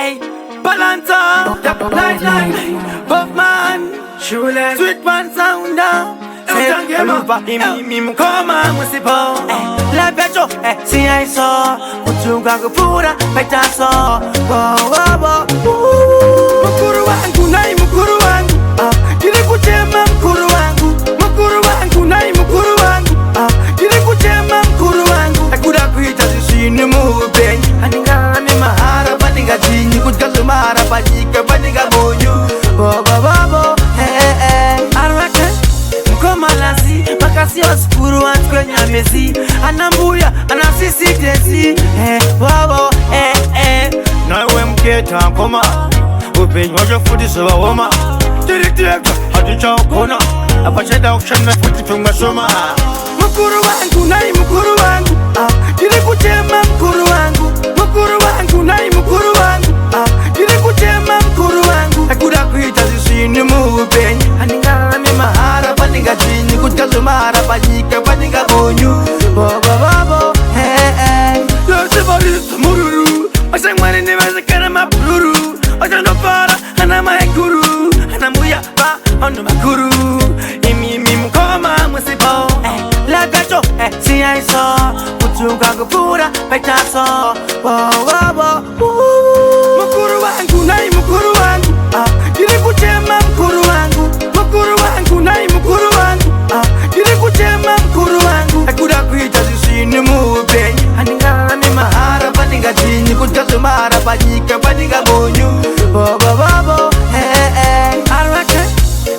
Hey, Balanza, Light, Bobman, Sweet Man Sounder. Lupa imimkoma musipo La pecho, si hay so Utunga kupura, petaso Mkuru wangu, nai mkuru wangu Kile kuchema mkuru wangu Mkuru wangu, nai mkuru wangu Kile kuchema mkuru wangu Akuda kuita zisini mubenyi Aningani mahara, paninga jinyi Kutkazu mahara, panika, panika bonyu Arwake Mkomalasi, makasi oskuru kwenye mezi Anambuya, anasisi tezi Nawe mketa koma Upenyi wajo futi sawa woma Tiritieka, hatucha ukona Apacheda ukshana futi tunga soma Mkuru wangu, nai mkuru wangu Kile kuchema mkuru wangu Mkuru wangu, nai mkuru wangu Kile kuchema mkuru wangu Akuda kuita zisini mubenyi Aningani mahara paninga chini Kutkazu mahara panyika paninga bonyu Yose barista mururu Asangwani nimeze kana mapururu Osano para hana maekuru Hana muya ba ono makuru Imi mkoma musipo La gacho si aiso Kutunga kupura petaso Mkuru wangu nai mkuru wangu Kile kuchema mkuru wangu Mkuru wangu nai mkuru wangu Kile kuchema mkuru wangu Akuda kuita zisini mubenyi Aningani mahara paninga chini Kutkazu mahara panyika paninga bonyu Arwake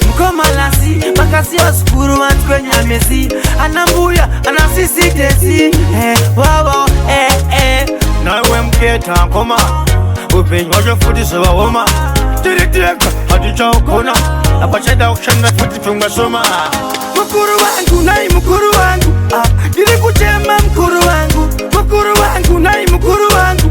Mkomalasi Makasi oskuru kwenye mezi Anambuya anasisi tezi Nawe mketa koma Upenyi wajo futi sawa woma Tiritieka hatucha ukona Apacheda ukshana futi tunga soma Mkuru wangu nai mkuru wangu Kile kuchema mkuru wangu Mkuru wangu nai mkuru wangu